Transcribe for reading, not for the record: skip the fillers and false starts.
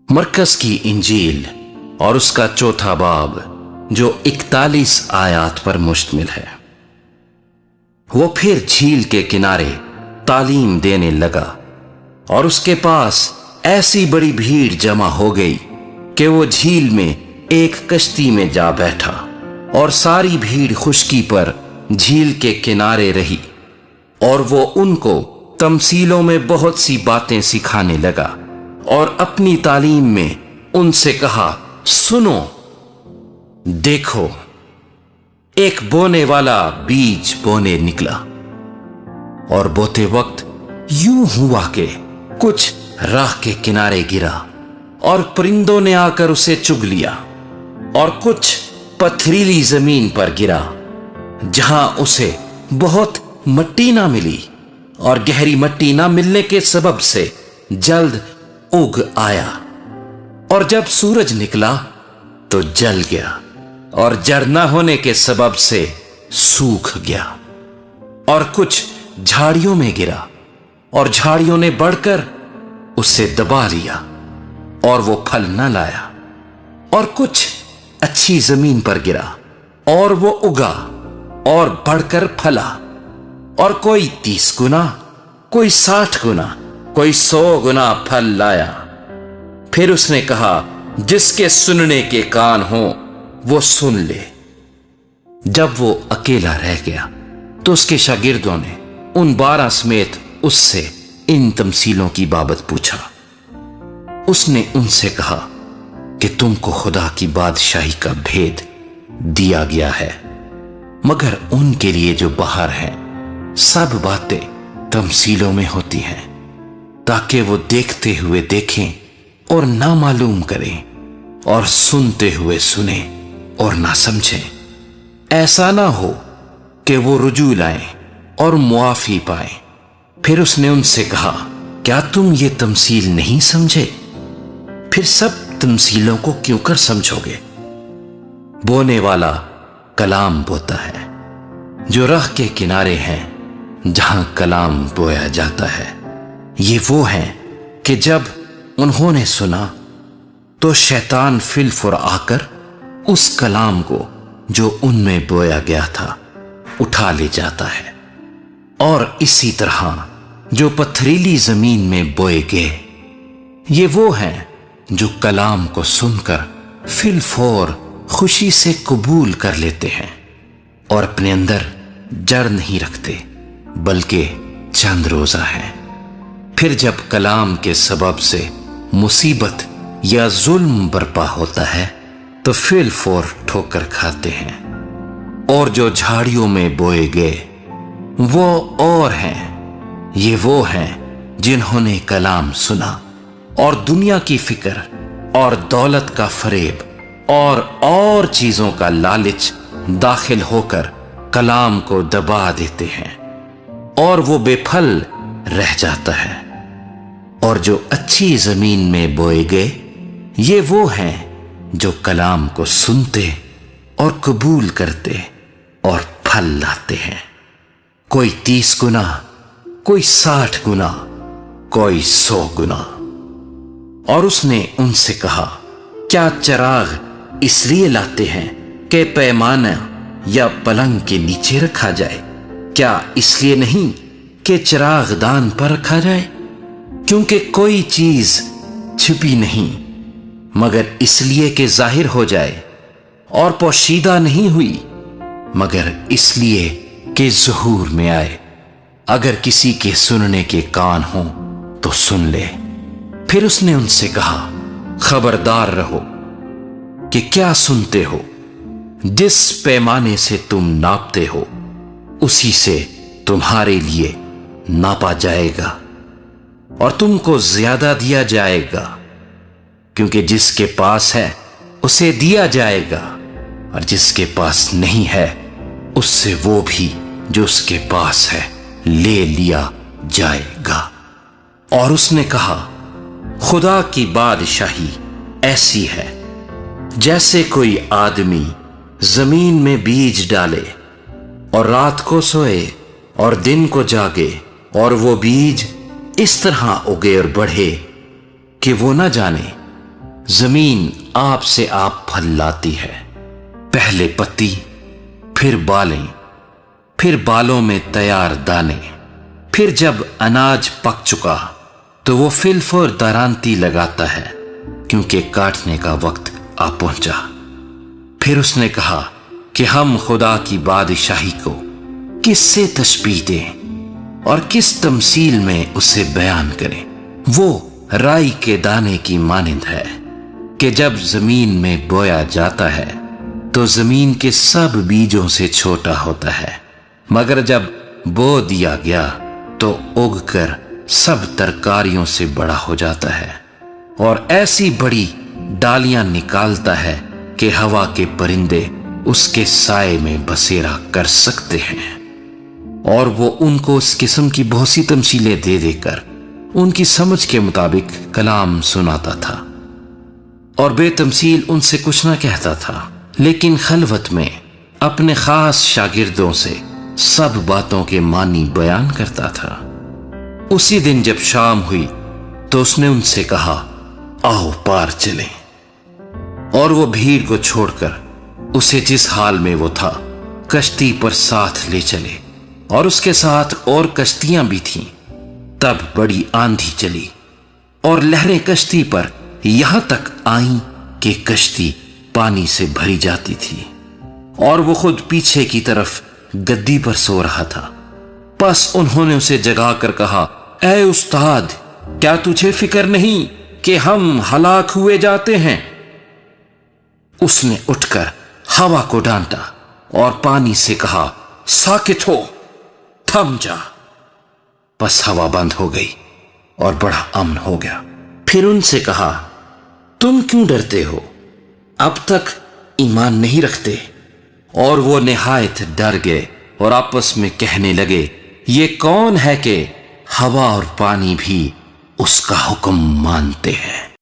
मरकज की इंजील और उसका चौथा बाब जो 41 आयात पर मुश्तमिल है। वो फिर झील के किनारे तालीम देने लगा और उसके पास ऐसी बड़ी भीड़ जमा हो गई कि वो झील में एक कश्ती में जा बैठा और सारी भीड़ खुश्की पर झील के किनारे रही और वो उनको तमसीलों में बहुत सी बातें सिखाने लगा और अपनी तालीम में उनसे कहा, सुनो, देखो, एक बोने वाला बीज बोने निकला और बोते वक्त यूं हुआ कि कुछ राह के किनारे गिरा और परिंदों ने आकर उसे चुग लिया, और कुछ पथरीली जमीन पर गिरा जहां उसे बहुत मट्टी ना मिली, और गहरी मट्टी ना मिलने के सबब से जल्द उग आया, और जब सूरज निकला तो जल गया और जड़ न होने के सबब से सूख गया। और कुछ झाड़ियों में गिरा और झाड़ियों ने बढ़कर उसे दबा लिया और वो फल न लाया। और कुछ अच्छी जमीन पर गिरा और वो उगा और बढ़कर फला, और कोई 30 गुना, कोई 60 गुना, कोई 100 गुना फल लाया। फिर उसने कहा, जिसके सुनने के कान हो वो सुन ले। जब वो अकेला रह गया तो उसके शागिर्दों ने उन 12 समेत उससे इन तमसीलों की बाबत पूछा। उसने उनसे कहा कि तुमको खुदा की बादशाही का भेद दिया गया है, मगर उनके लिए जो बाहर हैं सब बातें तमसीलों में होती हैं, ताकि वो देखते हुए देखें और ना मालूम करें, और सुनते हुए सुने और ना समझें। ऐसा ना हो कि वो रुजू लाएं और मुआफी पाएं। फिर उसने उनसे कहा, क्या तुम ये तमसील नहीं समझे? फिर सब तमसीलों को क्यों कर समझोगे? बोने वाला कलाम बोता है, जो राह के किनारे हैं जहां कलाम बोया जाता है। ये वो हैं कि जब उन्होंने सुना तो शैतान फिलफुर आकर उस कलाम को जो उनमें बोया गया था उठा ले जाता है। और इसी तरह जो पथरीली जमीन में बोए गए, ये वो हैं जो कलाम को सुनकर फिलफौर खुशी से कबूल कर लेते हैं और अपने अंदर जड़ नहीं रखते, बल्कि चंद रोजा हैं। फिर जब कलाम के सबब से मुसीबत या जुल्म बर्पा होता है तो फिलफौर ठोकर खाते हैं। और जो झाड़ियों में बोए गए वो और हैं, ये वो हैं जिन्होंने कलाम सुना और दुनिया की फिक्र और दौलत का फरेब और चीजों का लालच दाखिल होकर कलाम को दबा देते हैं और वो बेफल रह जाता है। और जो अच्छी जमीन में बोए गए, ये वो हैं जो कलाम को सुनते और कबूल करते और फल लाते हैं, कोई 30 गुना, कोई 60 गुना, कोई 100 गुना। और उसने उनसे कहा, क्या चराग इसलिए लाते हैं कि पैमाना या पलंग के नीचे रखा जाए? क्या इसलिए नहीं कि चराग दान पर रखा जाए? क्योंकि कोई चीज छिपी नहीं, मगर इसलिए कि जाहिर हो जाए, और पोशीदा नहीं हुई, मगर इसलिए कि ज़हूर में आए। अगर किसी के सुनने के कान हो तो सुन ले। फिर उसने उनसे कहा, खबरदार रहो कि क्या सुनते हो। जिस पैमाने से तुम नापते हो उसी से तुम्हारे लिए नापा जाएगा और तुमको ज्यादा दिया जाएगा, क्योंकि जिसके पास है उसे दिया जाएगा, और जिसके पास नहीं है उससे वो भी जो उसके पास है ले लिया जाएगा। और उसने कहा, खुदा की बादशाही ऐसी है जैसे कोई आदमी जमीन में बीज डाले और रात को सोए और दिन को जागे, और वो बीज इस तरह उगे और बढ़े कि वो ना जाने زمین آپ سے آپ پھل لاتی ہے، پہلے پتی، پھر بالیں، پھر بالوں میں تیار دانے، پھر جب اناج پک چکا تو وہ فی الفور درانتی لگاتا ہے کیونکہ کاٹنے کا وقت آ پہنچا۔ پھر اس نے کہا کہ ہم خدا کی بادشاہی کو کس سے تشبیہ دیں اور کس تمثیل میں اسے بیان کریں؟ وہ رائی کے دانے کی مانند ہے کہ جب زمین میں بویا جاتا ہے تو زمین کے سب بیجوں سے چھوٹا ہوتا ہے، مگر جب بو دیا گیا تو اگ کر سب ترکاریوں سے بڑا ہو جاتا ہے اور ایسی بڑی ڈالیاں نکالتا ہے کہ ہوا کے پرندے اس کے سائے میں بسیرا کر سکتے ہیں۔ اور وہ ان کو اس قسم کی بہت سی تمثیلیں دے دے کر ان کی سمجھ کے مطابق کلام سناتا تھا، اور بے تمثیل ان سے کچھ نہ کہتا تھا، لیکن خلوت میں اپنے خاص شاگردوں سے سب باتوں کے معنی بیان کرتا تھا۔ اسی دن جب شام ہوئی تو اس نے ان سے کہا، آؤ پار چلیں، اور وہ بھیڑ کو چھوڑ کر اسے جس حال میں وہ تھا کشتی پر ساتھ لے چلے، اور اس کے ساتھ اور کشتیاں بھی تھیں۔ تب بڑی آندھی چلی اور لہریں کشتی پر یہاں تک آئیں کہ کشتی پانی سے بھری جاتی تھی، اور وہ خود پیچھے کی طرف گدی پر سو رہا تھا۔ پس انہوں نے اسے جگا کر کہا، اے استاد، کیا تجھے فکر نہیں کہ ہم ہلاک ہوئے جاتے ہیں؟ اس نے اٹھ کر ہوا کو ڈانٹا اور پانی سے کہا، ساکت ہو، تھم جا۔ بس ہوا بند ہو گئی اور بڑا امن ہو گیا۔ پھر ان سے کہا، تم کیوں ڈرتے ہو؟ اب تک ایمان نہیں رکھتے؟ اور وہ نہایت ڈر گئے اور آپس میں کہنے لگے، یہ کون ہے کہ ہوا اور پانی بھی اس کا حکم مانتے ہیں؟